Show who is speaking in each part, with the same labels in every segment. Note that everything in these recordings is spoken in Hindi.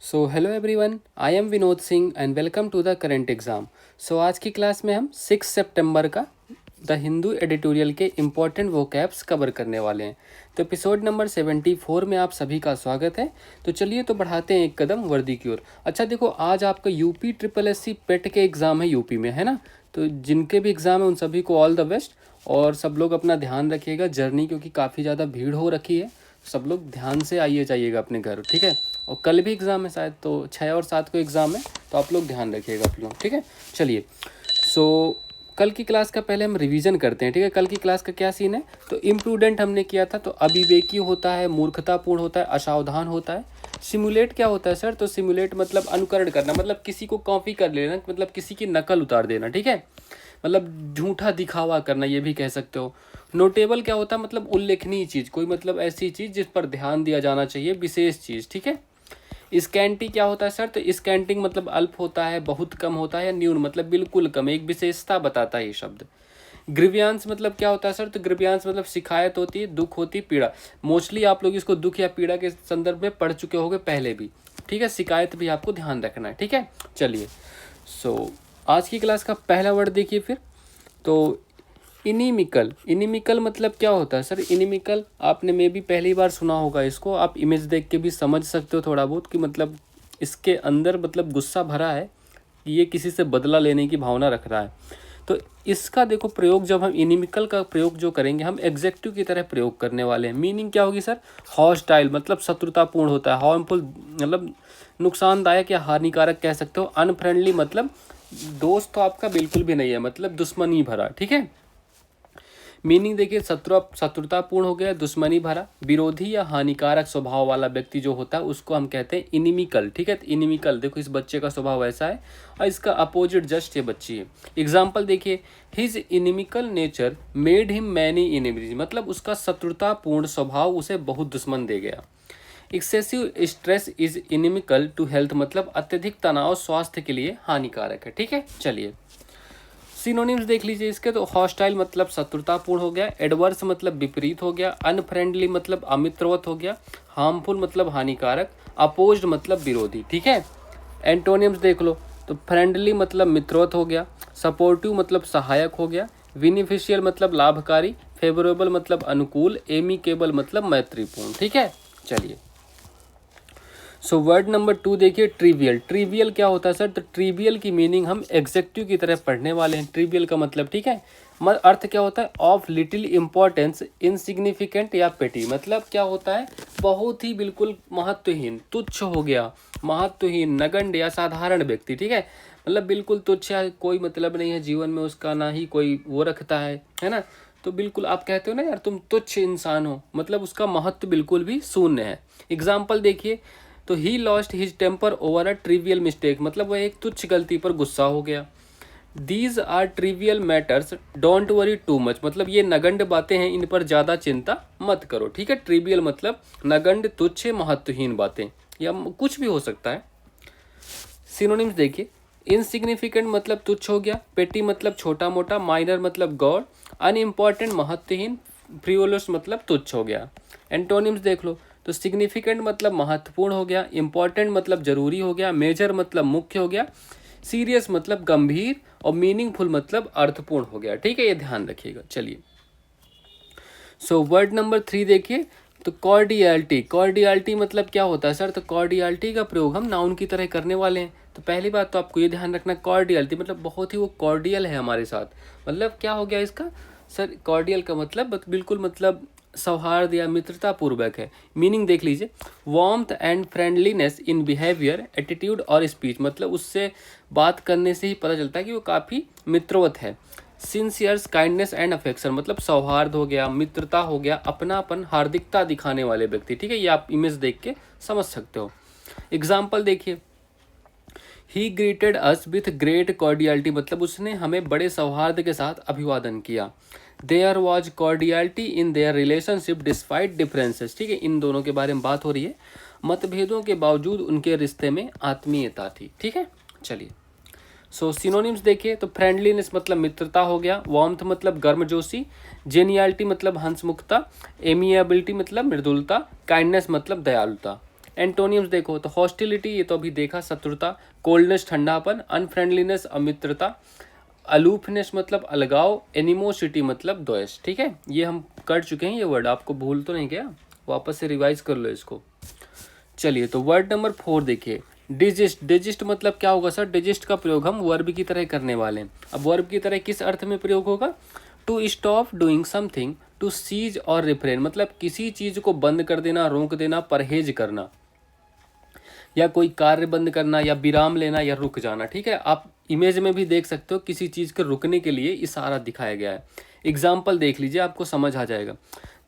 Speaker 1: So hello everyone, I am Vinod Singh and welcome to the current exam. So आज की क्लास में हम 6 सितंबर का द हिंदू एडिटोरियल के इम्पॉर्टेंट वोकैब्स कवर करने वाले हैं। तो एपिसोड नंबर 74 में आप सभी का स्वागत है। तो चलिए तो बढ़ाते हैं एक कदम वर्दी की ओर। अच्छा देखो, आज आपका यूपी ट्रिपल एस सी पेट के एग्ज़ाम है यूपी में, है ना। तो जिनके भी एग्ज़ाम है उन सभी को ऑल द बेस्ट। और सब लोग अपना ध्यान रखिएगा जर्नी, क्योंकि काफ़ी ज़्यादा भीड़ हो रखी है। सब लोग ध्यान से आइए जाइएगा अपने घर, ठीक है। और कल भी एग्ज़ाम है शायद, तो 6 और 7 को एग्ज़ाम है, तो आप लोग ध्यान रखिएगा आप लोग, ठीक है। चलिए, सो कल की क्लास का पहले हम रिवीजन करते हैं, ठीक है। कल की क्लास का क्या सीन है, तो इम्प्रूडेंट हमने किया था। तो अविवेकी होता है, मूर्खतापूर्ण होता है, असावधान होता है। सिमुलेट क्या होता है सर, तो सिमुलेट मतलब अनुकरण करना, मतलब किसी को कॉपी कर लेना, मतलब किसी की नकल उतार देना, ठीक है। मतलब झूठा दिखावा करना, ये भी कह सकते हो। नोटेबल क्या होता है, मतलब उल्लेखनीय चीज़, कोई मतलब ऐसी चीज़ जिस पर ध्यान दिया जाना चाहिए, विशेष चीज़, ठीक है। स्कैंटी क्या होता है सर, तो स्कैंटिंग मतलब अल्प होता है, बहुत कम होता है, या न्यून मतलब बिल्कुल कम, एक विशेषता बताता है ये शब्द। ग्रीवियांस मतलब क्या होता है सर, तो ग्रीवियांस मतलब शिकायत होती है, दुख होती है, पीड़ा। मोस्टली आप लोग इसको दुख या पीड़ा के संदर्भ में पढ़ चुके होंगे पहले भी, ठीक है। शिकायत भी आपको ध्यान रखना है, ठीक है। चलिए, सो आज की क्लास का पहला वर्ड देखिए फिर। तो इनिमिकल, इनिमिकल मतलब क्या होता है सर। इनिमिकल आपने मे भी पहली बार सुना होगा इसको, आप इमेज देख के भी समझ सकते हो थोड़ा बहुत कि मतलब इसके अंदर मतलब गुस्सा भरा है कि ये किसी से बदला लेने की भावना रख रहा है। तो इसका देखो प्रयोग, जब हम इनिमिकल का प्रयोग जो करेंगे, हम एग्जेक्टिव की तरह प्रयोग करने वाले हैं। मीनिंग क्या होगी सर, हॉस्टाइल मतलब शत्रुतापूर्ण होता है, हार्मफुल मतलब नुकसानदायक या हानिकारक कह सकते हो। अनफ्रेंडली मतलब दोस्त तो आपका बिल्कुल भी नहीं है, मतलब दुश्मनी भरा, ठीक है। मीनिंग देखिए, शत्रुतापूर्ण हो गया, दुश्मनी भरा। विरोधी या हानिकारक स्वभाव वाला व्यक्ति जो होता है उसको हम कहते हैं इनिमिकल, ठीक है। तो इनिमिकल देखो, इस बच्चे का स्वभाव ऐसा है और इसका अपोजिट जस्ट ये बच्ची है। एग्जाम्पल देखिए, his inimical nature made him many enemies, मतलब उसका शत्रुतापूर्ण स्वभाव उसे बहुत दुश्मन दे गया। Excessive stress is inimical to health, मतलब अत्यधिक तनाव स्वास्थ्य के लिए हानिकारक है, ठीक है। चलिए, सिनोनिम्स देख लीजिए इसके। तो हॉस्टाइल मतलब शत्रुतापूर्ण हो गया, एडवर्स मतलब विपरीत हो गया, अनफ्रेंडली मतलब अमित्रवत हो गया, हार्मफुल मतलब हानिकारक, अपोज्ड मतलब विरोधी, ठीक है। एंटोनिम्स देख लो, तो फ्रेंडली मतलब मित्रवत हो गया, सपोर्टिव मतलब सहायक हो गया, बेनिफिशियल मतलब लाभकारी, फेवरेबल मतलब अनुकूल, एमिकेबल मतलब मैत्रीपूर्ण, ठीक है। चलिए, सो वर्ड नंबर 2 देखिए, ट्रिवियल। ट्रिवियल क्या होता है सर, तो ट्रिवियल की मीनिंग हम एग्जेक्टिव की तरह पढ़ने वाले हैं। ट्रिवियल का मतलब, ठीक है, अर्थ क्या होता है, ऑफ लिटिल इंपॉर्टेंस, इनसिग्निफिकेंट या पेटी, मतलब क्या होता है, बहुत ही बिल्कुल महत्वहीन, तुच्छ हो गया, महत्वहीन, नगण्य या साधारण व्यक्ति, ठीक है। मतलब बिल्कुल तुच्छ है, कोई मतलब नहीं है जीवन में उसका, ना ही कोई वो रखता है ना। तो बिल्कुल आप कहते हो ना यार तुम तुच्छ इंसान हो, मतलब उसका महत्व बिल्कुल भी शून्य है। एग्जाम्पल देखिए, तो he lost his temper over a trivial mistake, मतलब वह एक तुच्छ गलती पर गुस्सा हो गया। These are trivial matters, don't worry too much, मतलब ये नगण्य बातें हैं, इन पर ज़्यादा चिंता मत करो, ठीक है। ट्रिवियल मतलब नगण्य, तुच्छ, महत्वहीन बातें, या कुछ भी हो सकता है। सिनोनिम्स देखिए, इनसिग्निफिकेंट मतलब तुच्छ हो गया, पेटी मतलब छोटा मोटा, माइनर मतलब गौर, अनइम्पॉर्टेंट महत्वहीन, फ्रिवोलस मतलब तुच्छ हो गया। एंटोनिम्स देख लो, तो सिग्निफिकेंट मतलब महत्वपूर्ण हो गया, इंपॉर्टेंट मतलब जरूरी हो गया, मेजर मतलब मुख्य हो गया, सीरियस मतलब गंभीर, और मीनिंगफुल मतलब अर्थपूर्ण हो गया, ठीक है। ये ध्यान रखिएगा। चलिए, सो वर्ड नंबर 3 देखिए, तो कॉर्डियलिटी। कॉर्डियलिटी मतलब क्या होता है सर, तो कॉर्डियलिटी का प्रयोग हम नाउन की तरह करने वाले हैं। तो पहली बात तो आपको ये ध्यान रखना, कॉर्डियलिटी मतलब बहुत ही वो कॉर्डियल है हमारे साथ। मतलब क्या हो गया इसका सर, कॉर्डियल का मतलब बिल्कुल मतलब सौहार्द या मित्रता पूर्वक है। मीनिंग देख लीजिए, warmth and friendliness in behaviour, attitude और स्पीच, मतलब उससे बात करने से ही पता चलता है कि वो काफ़ी मित्रवत है। सिंसियर्स, काइंडनेस एंड अफेक्शन, मतलब सौहार्द हो गया, मित्रता हो गया, अपनापन, हार्दिकता दिखाने वाले व्यक्ति, ठीक है। ये आप इमेज देख के समझ सकते हो। एग्जाम्पल देखिए, he greeted us with great cordiality, मतलब उसने हमें बड़े सौहार्द के साथ अभिवादन किया। There was cordiality in their relationship despite differences, ठीक है। इन दोनों के बारे में बात हो रही है, मतभेदों के बावजूद उनके रिश्ते में आत्मीयता थी, ठीक है। चलिए, सो सिनोनिम्स देखिए, तो फ्रेंडलीनेस मतलब मित्रता हो गया, वार्मथ मतलब गर्मजोशी, जेनियलिटी मतलब हंसमुखता, एमिएबिलिटी मतलब मृदुलता, काइंडनेस मतलब दयालुता। एंटोनियम्स देखो तो हॉस्टिलिटी, ये तो अभी देखा, शत्रुता, कोल्डनेस ठंडापन, अनफ्रेंडलीनेस अमित्रता, अलूफनेस मतलब अलगाव, एनिमोसिटी मतलब द्वेष। ठीक है, ये हम कर चुके हैं, ये वर्ड आपको भूल तो नहीं गया, वापस से रिवाइज कर लो इसको। चलिए तो वर्ड नंबर 4 देखिए, डिजिस्ट। डिजिस्ट मतलब क्या होगा सर? डिजिस्ट का प्रयोग हम वर्ब की तरह करने वाले हैं। अब वर्ब की तरह किस अर्थ में प्रयोग होगा? To stop doing something, to cease और रिफ्रेन मतलब किसी चीज को बंद कर देना, रोक देना, परहेज करना, या कोई कार्य बंद करना, या विराम लेना, या रुक जाना। ठीक है, आप इमेज में भी देख सकते हो किसी चीज के रुकने के लिए इशारा दिखाया गया है। एग्जाम्पल देख लीजिए, आपको समझ आ जाएगा।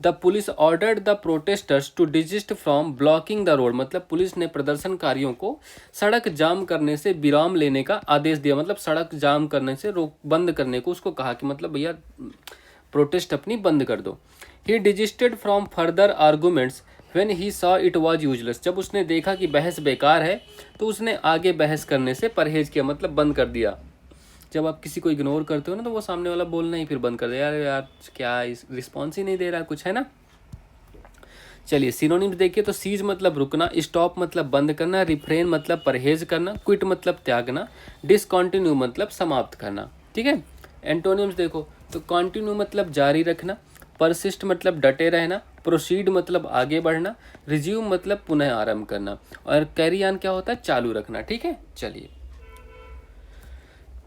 Speaker 1: The police ordered the protesters to desist from blocking the road मतलब पुलिस ने प्रदर्शनकारियों को सड़क जाम करने से विराम लेने का आदेश दिया, मतलब सड़क जाम करने से रोक बंद करने को उसको कहा कि मतलब भैया प्रोटेस्ट अपनी बंद कर दो। He desisted from further arguments when he saw it was useless जब उसने देखा कि बहस बेकार है तो उसने आगे बहस करने से परहेज किया, मतलब बंद कर दिया। जब आप किसी को इग्नोर करते हो ना तो वो सामने वाला बोलना ही फिर बंद कर दे, यार यार क्या रिस्पॉन्स ही नहीं दे रहा कुछ, है ना। चलिए सिनोनिम्स देखिए तो सीज मतलब रुकना, स्टॉप मतलब बंद करना, रिफ्रेन मतलब परहेज करना, क्विट मतलब त्यागना, डिसकंटिन्यू मतलब समाप्त करना। ठीक है, एंटोनिम्स देखो तो कंटिन्यू मतलब जारी रखना, परसिस्ट मतलब डटे रहना, प्रोसीड मतलब आगे बढ़ना, रिज्यूम मतलब पुनः आरंभ करना, और कैरी ऑन क्या होता है? चालू रखना। ठीक है, चलिए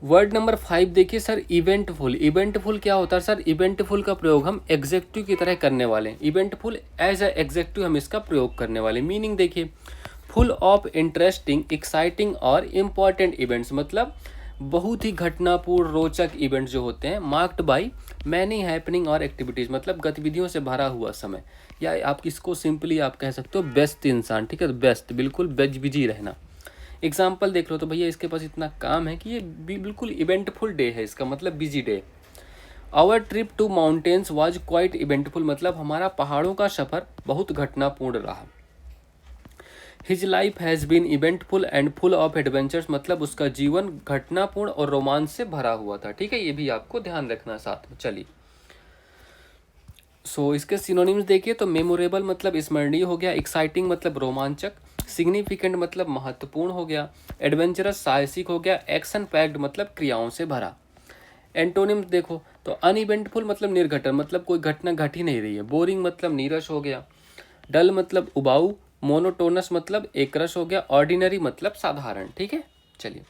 Speaker 1: वर्ड नंबर 5 देखिए सर, इवेंटफुल। इवेंटफुल क्या होता है सर? इवेंटफुल का प्रयोग हम एग्जेक्टिव की तरह करने वाले हैं। इवेंटफुल एज ए एग्जेक्टिव हम इसका प्रयोग करने वाले। मीनिंग देखिए, फुल ऑफ इंटरेस्टिंग, एक्साइटिंग और इम्पॉर्टेंट इवेंट्स मतलब बहुत ही घटनापूर्ण रोचक इवेंट जो होते हैं, मार्क्ड बाई मैनी हैपनिंग और एक्टिविटीज़ मतलब गतिविधियों से भरा हुआ समय, या आप इसको सिंपली आप कह सकते हो बेस्ट इंसान। ठीक है, बेस्ट बिल्कुल बिजी रहना। एग्जाम्पल देख लो तो भैया इसके पास इतना काम है कि ये बिल्कुल इवेंटफुल डे है, इसका मतलब busy day. Our trip to mountains was quite eventful मतलब हमारा पहाड़ों का सफर बहुत घटनापूर्ण रहा। His life has been eventful and full of adventures मतलब उसका जीवन घटनापूर्ण और रोमांच से भरा हुआ था। ठीक है, ये भी आपको ध्यान रखना साथ में। चलिए इसके सिनोनिम्स देखिए तो मेमोरेबल मतलब स्मरणीय हो गया, एक्साइटिंग मतलब रोमांचक, सिग्निफिकेंट मतलब महत्वपूर्ण हो गया, एडवेंचरस साहसिक हो गया, एक्शन पैक्ड मतलब क्रियाओं से भरा। एंटोनिम्स देखो तो अनइवेंटफुल मतलब निर्घटन मतलब कोई घटना घट ही नहीं रही है, बोरिंग मतलब नीरस हो गया, डल मतलब उबाऊ, मोनोटोनस मतलब एकरस हो गया, ऑर्डिनरी मतलब साधारण। ठीक है, चलिए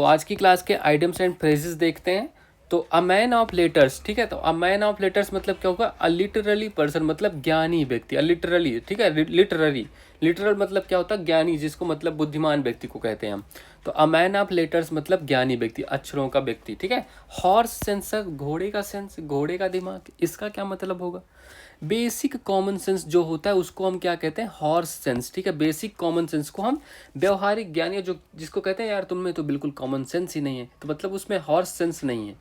Speaker 1: आज की क्लास के आइडियम्स एंड फ्रेजेस देखते हैं। तो अ मैन ऑफ लेटर्स, ठीक है, तो अ मैन ऑफ लेटर्स मतलब क्या होगा? अ लिटरली पर्सन मतलब ज्ञानी व्यक्ति, अ लिटरली। ठीक है, लिटररी, लिटरल मतलब क्या होता है? ज्ञानी, जिसको मतलब बुद्धिमान व्यक्ति को कहते हैं हम। तो अ मैन ऑफ लेटर्स मतलब ज्ञानी व्यक्ति, अक्षरों का व्यक्ति। ठीक है, हॉर्स सेंसर घोड़े का सेंस, घोड़े का दिमाग, इसका क्या मतलब होगा? बेसिक कॉमन सेंस जो होता है उसको हम क्या कहते हैं? Horse sense. ठीक है, बेसिक कॉमन सेंस को हम व्यवहारिक ज्ञान, या जो जिसको कहते हैं यार तुम में तो बिल्कुल कॉमन सेंस ही नहीं है, तो मतलब उसमें हॉर्स सेंस नहीं है,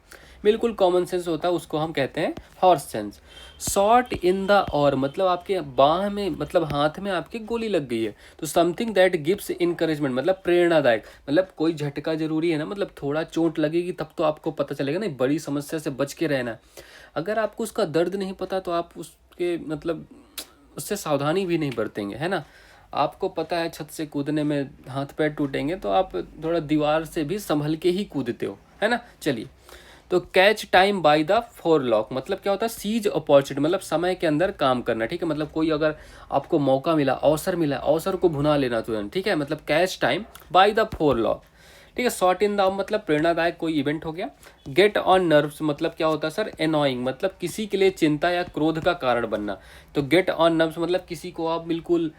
Speaker 1: बिल्कुल कॉमन सेंस होता है, उसको हम कहते हैं horse sense. Shot in the और मतलब आपके बाह में मतलब हाथ में आपके गोली लग गई है, तो समथिंग दैट गिव्स इनकरेजमेंट मतलब प्रेरणादायक, मतलब कोई झटका जरूरी है ना, मतलब थोड़ा चोट लगेगी तब तो आपको पता चलेगा ना, बड़ी समस्या से बच के रहना। अगर आपको उसका दर्द नहीं पता तो आप उसके मतलब उससे सावधानी भी नहीं बरतेंगे, है ना। आपको पता है छत से कूदने में हाथ पैर टूटेंगे तो आप थोड़ा दीवार से भी संभल के ही कूदते हो, है ना। चलिए तो catch time by the forelock मतलब क्या होता है? सीज अपॉर्चुनिटी मतलब समय के अंदर काम करना। ठीक है, मतलब कोई अगर आपको मौका मिला, अवसर मिला, अवसर को भुना लेना तुरंत। ठीक है, मतलब catch time by the forelock. ठीक है, शॉट इन द मतलब प्रेरणादायक कोई इवेंट हो गया। गेट ऑन नर्व्स मतलब क्या होता है सर? एनॉइंग मतलब किसी के लिए चिंता या क्रोध का कारण बनना। तो गेट ऑन नर्व्स मतलब किसी को आप बिल्कुल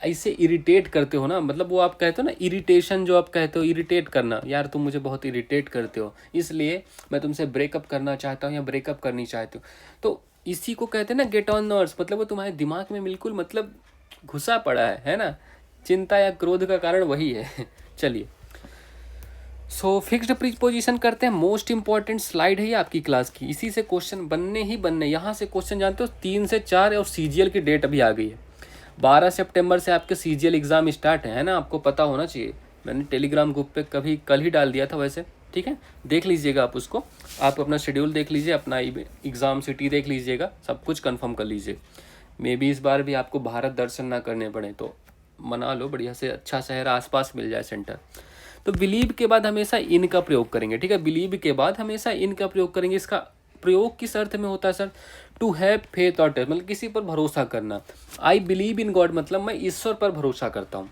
Speaker 1: ऐसे इरिटेट करते हो ना, मतलब वो आप कहते हो ना इरिटेशन, जो आप कहते हो इरिटेट करना, यार तुम मुझे बहुत इरिटेट करते हो इसलिए मैं तुमसे ब्रेकअप करना चाहता हूँ या ब्रेकअप करनी चाहती हूँ, तो इसी को कहते हैं ना गेट ऑन नर्व्स। मतलब वो तुम्हारे दिमाग में बिल्कुल मतलब घुसा पड़ा है ना। चिंता या क्रोध का कारण वही है। चलिए फिक्स्ड प्रीपोजिशन करते हैं। मोस्ट इंपॉर्टेंट स्लाइड है ये आपकी क्लास की, इसी से क्वेश्चन बनने ही बनने। यहाँ से क्वेश्चन जानते हो 3 से 4, और सीजीएल की डेट अभी आ गई है। 12 सितंबर से आपके सीजीएल एग्जाम स्टार्ट है ना, आपको पता होना चाहिए। मैंने टेलीग्राम ग्रुप पे कल ही डाल दिया था वैसे। ठीक है, देख लीजिएगा आप उसको, आप अपना शेड्यूल देख लीजिए, अपना एग्ज़ाम सिटी देख लीजिएगा, सब कुछ कंफर्म कर लीजिए। मे बी इस बार भी आपको भारत दर्शन ना करने पड़े, तो मना लो बढ़िया से, अच्छा शहर आसपास मिल जाए सेंटर। तो बिलीव के बाद हमेशा इन का प्रयोग करेंगे, ठीक है, बिलीव के बाद हमेशा इन का प्रयोग करेंगे। इसका प्रयोग किस अर्थ में होता है सर? टू हैव फेथ और ट्रस्ट, मतलब किसी पर भरोसा करना। आई बिलीव इन गॉड, मतलब मैं ईश्वर पर भरोसा करता हूँ।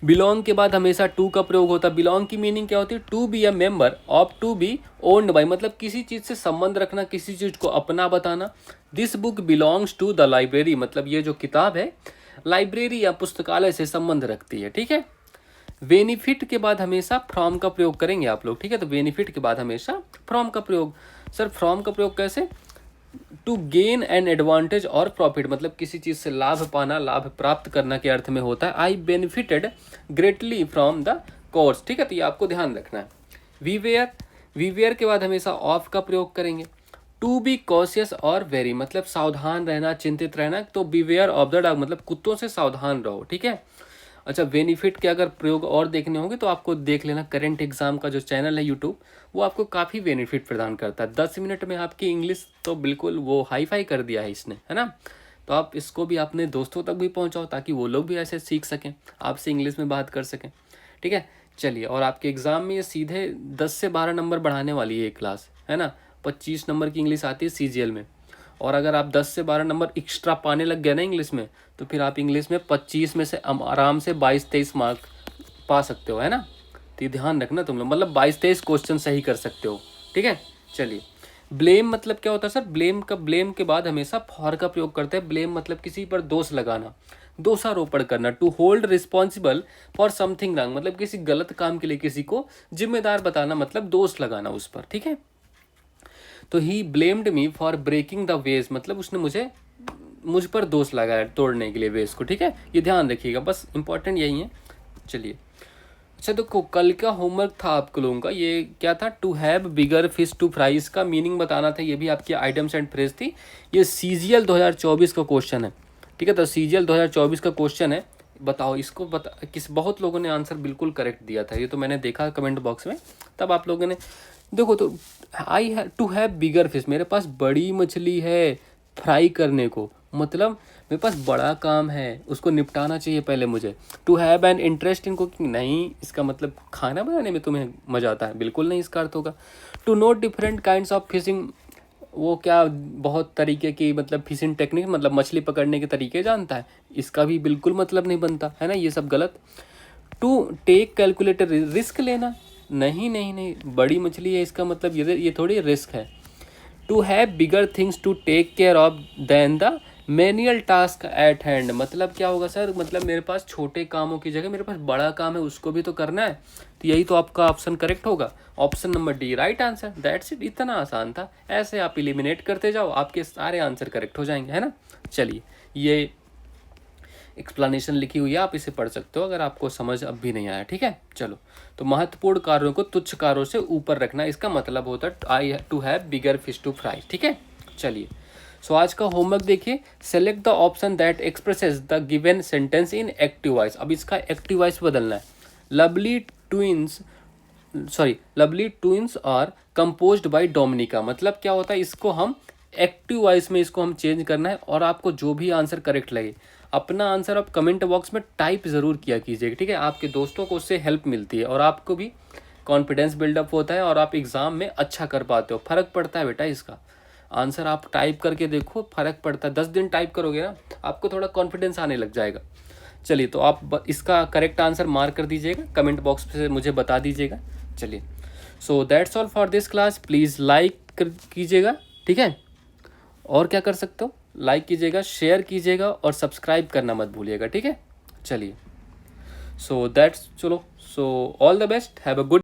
Speaker 1: बिलोंग के बाद हमेशा टू का प्रयोग होता है। बिलोंग की मीनिंग क्या होती है? To be a member of, to be owned by, मतलब किसी चीज़ से संबंध रखना, किसी चीज़ को अपना बताना। This book belongs to the library, मतलब ये जो किताब है लाइब्रेरी या पुस्तकालय से संबंध रखती है, ठीक है। बेनिफिट के बाद हमेशा फ्रॉम का प्रयोग करेंगे आप लोग, ठीक है। तो बेनिफिट के बाद हमेशा फ्रॉम का प्रयोग। सर फ्रॉम का प्रयोग कैसे? टू गेन एन एडवांटेज और प्रॉफिट, मतलब किसी चीज़ से लाभ पाना, लाभ प्राप्त करना के अर्थ में होता है। I benefited greatly from the course, ठीक है, तो ये आपको ध्यान रखना है। वीवेयर, वीवेयर के बाद हमेशा ऑफ का प्रयोग करेंगे। टू बी कॉशियस और वेरी, मतलब सावधान रहना, चिंतित रहना, तो बीवेयर ऑफ द डॉग, मतलब कुत्तों से सावधान रहो, ठीक है। अच्छा, बेनिफिट के अगर प्रयोग और देखने होंगे तो आपको देख लेना करेंट एग्जाम का जो चैनल है यूट्यूब, वो आपको काफ़ी बेनिफिट प्रदान करता है। 10 मिनट में आपकी इंग्लिश तो बिल्कुल वो हाई फाई कर दिया है इसने, है ना। तो आप इसको भी अपने दोस्तों तक भी पहुंचाओ ताकि वो लोग भी ऐसे सीख सकें, आपसे इंग्लिश में बात कर सकें, ठीक है। चलिए, और आपके एग्ज़ाम में ये सीधे 10 से 12 नंबर बढ़ाने वाली है ये क्लास, है ना। 25 नंबर की इंग्लिश आती है CGL में, और अगर आप 10 से 12 नंबर एक्स्ट्रा पाने लग गए ना इंग्लिश में, तो फिर आप इंग्लिश में 25 में से आराम से 22-23 मार्क पा सकते हो, है ना। तो ये ध्यान रखना तुम लोग, मतलब 22-23 क्वेश्चन सही कर सकते हो, ठीक है। चलिए, ब्लेम मतलब क्या होता है सर? ब्लेम के बाद हमेशा फॉर का प्रयोग करते हैं। ब्लेम मतलब किसी पर दोष लगाना, दोषारोपण करना। To hold responsible for something wrong, मतलब किसी गलत काम के लिए किसी को जिम्मेदार बताना, मतलब दोष लगाना उस पर, ठीक है। तो he blamed me for breaking the vase, मतलब उसने मुझ पर दोष लगाया तोड़ने के लिए वेज को, ठीक है। ये ध्यान रखिएगा, बस इंपॉर्टेंट यही है। चलिए, अच्छा तो कल का होमवर्क था आप लोगों का, ये क्या था? To have bigger fish to fry, इसका मीनिंग बताना था। ये भी आपकी आइटम्स एंड फ्रेज थी। ये CGL 2024 का क्वेश्चन है, ठीक है। तो CGL 2024 का क्वेश्चन है, बताओ इसको बहुत लोगों ने आंसर बिल्कुल करेक्ट दिया था, ये तो मैंने देखा कमेंट बॉक्स में। तब आप लोगों ने देखो, तो I have to have bigger fish, मेरे पास बड़ी मछली है फ्राई करने को, मतलब मेरे पास बड़ा काम है, उसको निपटाना चाहिए पहले मुझे। To have an interest in cooking, नहीं इसका मतलब खाना बनाने में तुम्हें मज़ा आता है, बिल्कुल नहीं इसका अर्थ होगा। To know different kinds of fishing, वो क्या बहुत तरीके की मतलब फिशिंग टेक्निक, मतलब मछली पकड़ने के तरीके जानता है, इसका भी बिल्कुल मतलब नहीं बनता, है ना, ये सब गलत। टू टेक कैलकुलेटेड, रिस्क लेना, नहीं नहीं नहीं, बड़ी मछली है इसका मतलब ये थोड़ी रिस्क है। To have bigger things to take care of than the manual task at hand, मतलब क्या होगा सर? मतलब मेरे पास छोटे कामों की जगह मेरे पास बड़ा काम है, उसको भी तो करना है। तो यही तो आपका ऑप्शन करेक्ट होगा, option number D right answer. That's it, इतना आसान था। ऐसे आप एलिमिनेट करते जाओ, आपके सारे आंसर करेक्ट हो जाएंगे, है ना। चलिए, ये एक्सप्लेनेशन लिखी हुई है, आप इसे पढ़ सकते हो अगर आपको समझ अब भी नहीं आया, ठीक है। चलो, तो महत्वपूर्ण कार्यों को तुच्छ कार्यों से ऊपर रखना, इसका मतलब होता है I too have bigger fish to fry, ठीक है। चलिए, सो आज का होमवर्क देखिए, select the option that expresses the given sentence in active voice. अब इसका एक्टिव वॉइस बदलना है। Lovely twins are composed by Dominica, मतलब क्या होता है? इसको हम एक्टिव वॉइस में इसको हम चेंज करना है, और आपको जो भी आंसर करेक्ट लगे अपना आंसर आप कमेंट बॉक्स में टाइप ज़रूर किया कीजिएगा, ठीक है। आपके दोस्तों को उससे हेल्प मिलती है और आपको भी कॉन्फिडेंस बिल्डअप होता है और आप एग्ज़ाम में अच्छा कर पाते हो। फ़र्क पड़ता है बेटा इसका, आंसर आप टाइप करके देखो, फ़र्क पड़ता है। 10 दिन टाइप करोगे ना, आपको थोड़ा कॉन्फिडेंस आने लग जाएगा। चलिए, तो आप इसका करेक्ट आंसर मार्क कर दीजिएगा, कमेंट बॉक्स से मुझे बता दीजिएगा। चलिए, so that's all for this class. Please like कीजिएगा, ठीक है। और क्या कर सकते हो? लाइक कीजिएगा, शेयर कीजिएगा और सब्सक्राइब करना मत भूलिएगा, ठीक है। चलिए, सो दैट्स, चलो, so all the best, have a good